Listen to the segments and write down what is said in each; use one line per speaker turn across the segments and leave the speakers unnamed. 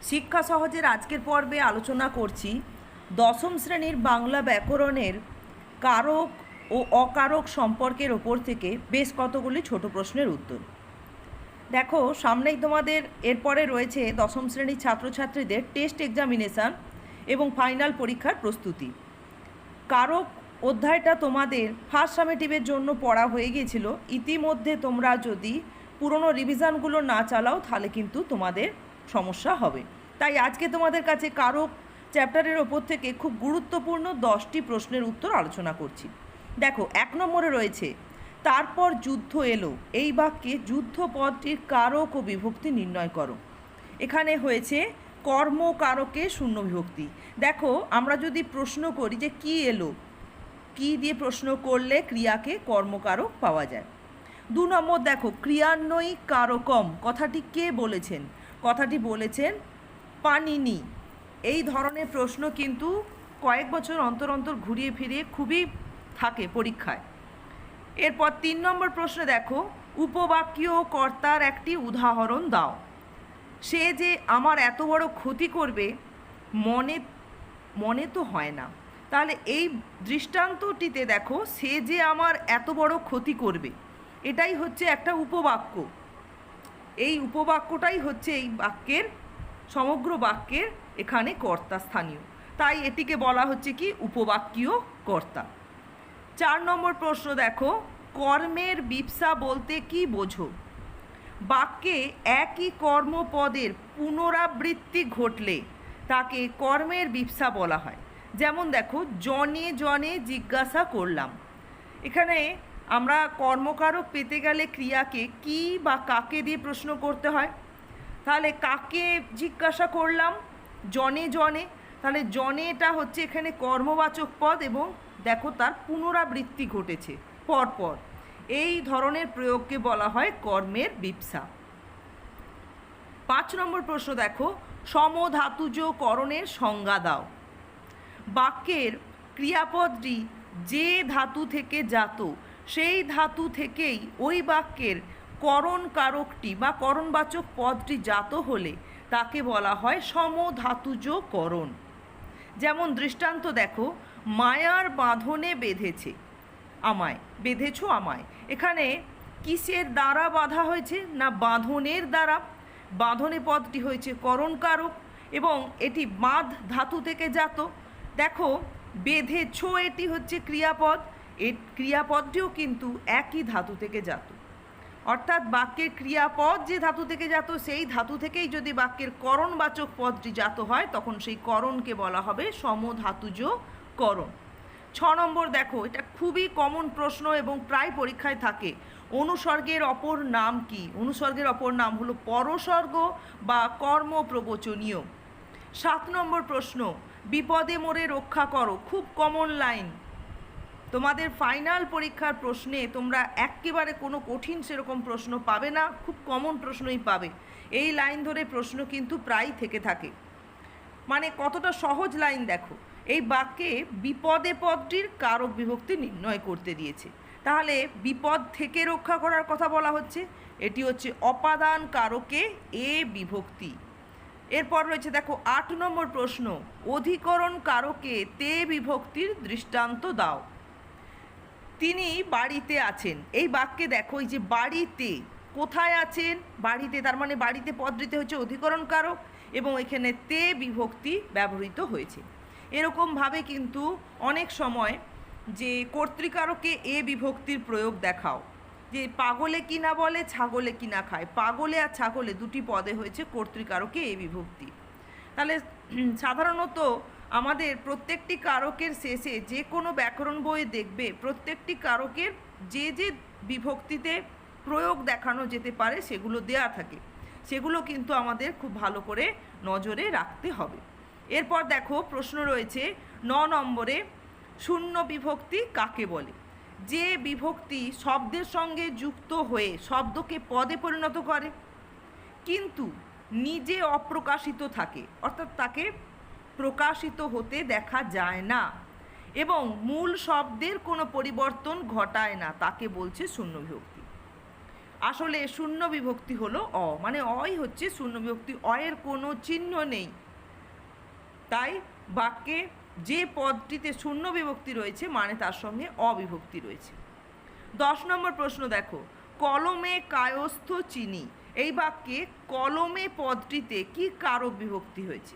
শিক্ষা সহজের আজকের পর্বে আলোচনা করছি দশম শ্রেণীর বাংলা ব্যাকরণের কারক ও অকারক সম্পর্কের ওপর থেকে বেশ কতগুলি ছোট প্রশ্নের উত্তর। দেখো, সামনেই তোমাদের এরপরে রয়েছে দশম শ্রেণীর ছাত্রছাত্রীদের টেস্ট এক্সামিনেশান এবং ফাইনাল পরীক্ষার প্রস্তুতি। কারক অধ্যায়টা তোমাদের ফার্স্ট সামেটিভের জন্য পড়া হয়ে গিয়েছিল। ইতিমধ্যে তোমরা যদি পুরনো রিভিশনগুলো না চালাও তাহলে কিন্তু তোমাদের সমস্যা হবে। তাই আজকে তোমাদের কাছে কারক চ্যাপ্টারের ওপর থেকে খুব গুরুত্বপূর্ণ 10টি প্রশ্নের উত্তর আলোচনা করছি। দেখো, 1 নম্বরে রয়েছে তারপর যুদ্ধ এলো, এই বাক্যে যুদ্ধ পদটির কারক ও বিভক্তি নির্ণয় করো। এখানে হয়েছে কর্মকারকে শূন্য বিভক্তি। দেখো, আমরা যদি প্রশ্ন করি যে কি এলো, কি দিয়ে প্রশ্ন করলে ক্রিয়াকে কর্মকারক পাওয়া যায়। 2 নম্বর দেখো, ক্রিয়ান্বয়ী কারকম কথাটি কে বলেছেন? কথাটি বলেছেন পাণিনি। এই ধরনের প্রশ্ন কিন্তু কয়েক বছর অন্তর অন্তর ঘুরিয়ে ফিরিয়ে খুবই থাকে পরীক্ষায়। এরপর 3 নম্বর প্রশ্ন দেখো, উপবাক্য কর্তার একটি উদাহরণ দাও। সে যে আমার এত বড় ক্ষতি করবে মনে তো হয় না। তাহলে এই দৃষ্টান্তটিতে দেখো, সে যে আমার এত বড় ক্ষতি করবে, এটাই হচ্ছে একটা উপবাক্য। এই উপবাক্যটাই হচ্ছে এই বাক্যের সমগ্র বাক্যের এখানে কর্তা স্থানীয়, তাই এটিকে বলা হচ্ছে কি উপবাক্যীয় কর্তা। 4 নম্বর প্রশ্ন দেখো, কর্মের বিপসা বলতে কি বোঝো? বাক্যে একই কর্মপদের পুনরাবৃত্তি ঘটলে তাকে কর্মের বিপসা বলা হয়। যেমন দেখো, জনে জনে জিজ্ঞাসা করলাম। এখানে আমরা কর্মকারক পেতে গেলে ক্রিয়াকে কি বা কাকে দিয়ে প্রশ্ন করতে হয়। তাহলে কাকে জিজ্ঞাসা করলাম? জনে জনে। তাহলে জনেটা হচ্ছে এখানে কর্মবাচক পদ এবং দেখো তার পুনরাবৃত্তি ঘটেছে পরপর। এই ধরনের প্রয়োগকে বলা হয় কর্মের বিপসা। 5 নম্বর প্রশ্ন দেখো, সমধাতুজ করণের সংজ্ঞা দাও। বাক্যের ক্রিয়াপদটি যে ধাতু থেকে জাত, সেই ধাতু থেকেই ওই বাক্যের করণ কারকটি বা করণবাচক পদটি জাত হলে তাকে বলা হয় সমধাতুজ করণ। যেমন দৃষ্টান্ত দেখো, মায়ার বাঁধনে বেঁধেছে আমায়, বেঁধেছো আমায়। এখানে কিসের দ্বারা বাঁধা হয়েছে? না বাঁধনের দ্বারা। বাঁধনে পদটি হয়েছে করণ কারক এবং এটি বাঁধ ধাতু থেকে জাত। দেখো, বেঁধেছো এটি হচ্ছে ক্রিয়াপদ, এই ক্রিয়াপদটিও কিন্তু একই ধাতু থেকে জাত। অর্থাৎ বাক্যের ক্রিয়াপদ যে ধাতু থেকে জাত, সেই ধাতু থেকেই যদি বাক্যের করণবাচক পদটি জাত হয় তখন সেই করণকে বলা হবে সমধাতুজ করণ। 6 নম্বর দেখো, এটা খুবই কমন প্রশ্ন এবং প্রায় পরীক্ষায় থাকে। অনুসর্গের অপর নাম কি? অনুসর্গের অপর নাম হলো পরসর্গ বা কর্মপ্রবচনীয়। 7 নম্বর প্রশ্ন, বিপদে মোরে রক্ষা করো। খুব কমন লাইন, তোমাদের ফাইনাল পরীক্ষার প্রশ্নে তোমরা একেবারে কোনো কঠিন সেরকম প্রশ্ন পাবে না, খুব কমন প্রশ্নই পাবে। এই লাইন ধরে প্রশ্ন কিন্তু প্রায় থেকে থাকে। মানে কতটা সহজ লাইন দেখো, এই বাক্যে বিপদে পদটির কারক বিভক্তি নির্ণয় করতে দিয়েছে। তাহলে বিপদ থেকে রক্ষা করার কথা বলা হচ্ছে, এটি হচ্ছে অপাদান কারকে এ বিভক্তি। এরপর রয়েছে দেখো 8 নম্বর প্রশ্ন, অধিকরণ কারকে তে বিভক্তির দৃষ্টান্ত দাও। তিনি বাড়িতে আছেন, এই বাক্যে দেখো এই যে বাড়িতে, কোথায় আছেন? বাড়িতে, তার মানে বাড়িতে পদটিতে হচ্ছে অধিকরণ কারক এবং এখানে তে বিভক্তি ব্যবহৃত হয়েছে। এরকমভাবে কিন্তু অনেক সময় যে কর্তৃকারকে এ বিভক্তির প্রয়োগ দেখাও, যে পাগলে কি না বলে ছাগলে কি না খায়, পাগলে আর ছাগলে দুটি পদে হয়েছে কর্তৃকারকে এ বিভক্তি। তাহলে সাধারণত আমাদের প্রত্যেকটি কারকের শেষে যে কোনো ব্যাকরণ বইয়ে দেখবে প্রত্যেকটি কারকের যে যে বিভক্তিতে প্রয়োগ দেখানো যেতে পারে সেগুলো দেয়া থাকে, সেগুলো কিন্তু আমাদের খুব ভালো করে নজরে রাখতে হবে। এরপর দেখো প্রশ্ন রয়েছে 9 নম্বরে, শূন্য বিভক্তি কাকে বলে? যে বিভক্তি শব্দের সঙ্গে যুক্ত হয়ে শব্দকে পদে পরিণত করে কিন্তু নিজে অপ্রকাশিত থাকে, অর্থাৎ তাকে প্রকাশিত হতে দেখা যায় না এবং মূল শব্দের কোনো পরিবর্তন ঘটায় না, তাকে বলছে শূন্য বিভক্তি। আসলে শূন্য বিভক্তি হলো অ, মানে অই হচ্ছে শূন্য বিভক্তি, অয়ের কোনো চিহ্ন নেই। তাই বাক্যে যে পদটিতে শূন্য বিভক্তি রয়েছে মানে তার সঙ্গে অবিভক্তি রয়েছে। 10 নম্বর প্রশ্ন দেখো, কলমে কায়স্থ চিনি, এই বাক্যে কলমে পদটিতে কি কারক বিভক্তি হয়েছে?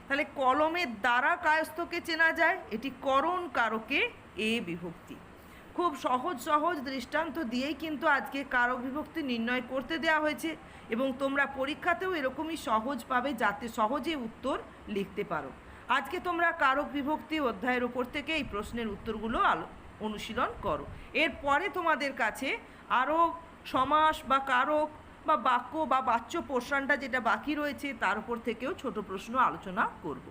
তাহলে কলমের দ্বারা কায়স্থকে চেনা যায়, এটি করণ কারকে এ বিভক্তি। খুব সহজ সহজ দৃষ্টান্ত দিয়েই কিন্তু আজকে কারক বিভক্তি নির্ণয় করতে দেওয়া হয়েছে, এবং তোমরা পরীক্ষাতেও এরকমই সহজ পাবে যাতে সহজে উত্তর লিখতে পারো। আজকে তোমরা কারক বিভক্তি অধ্যায়ের ওপর থেকে এই প্রশ্নের উত্তরগুলো অনুশীলন করো। এরপরে তোমাদের কাছে আরও সমাস বা কারক বা বাক্য বা বাচ্য পোর্শনটা যেটা বাকি রয়েছে তার উপর থেকেও ছোট প্রশ্ন আলোচনা করব।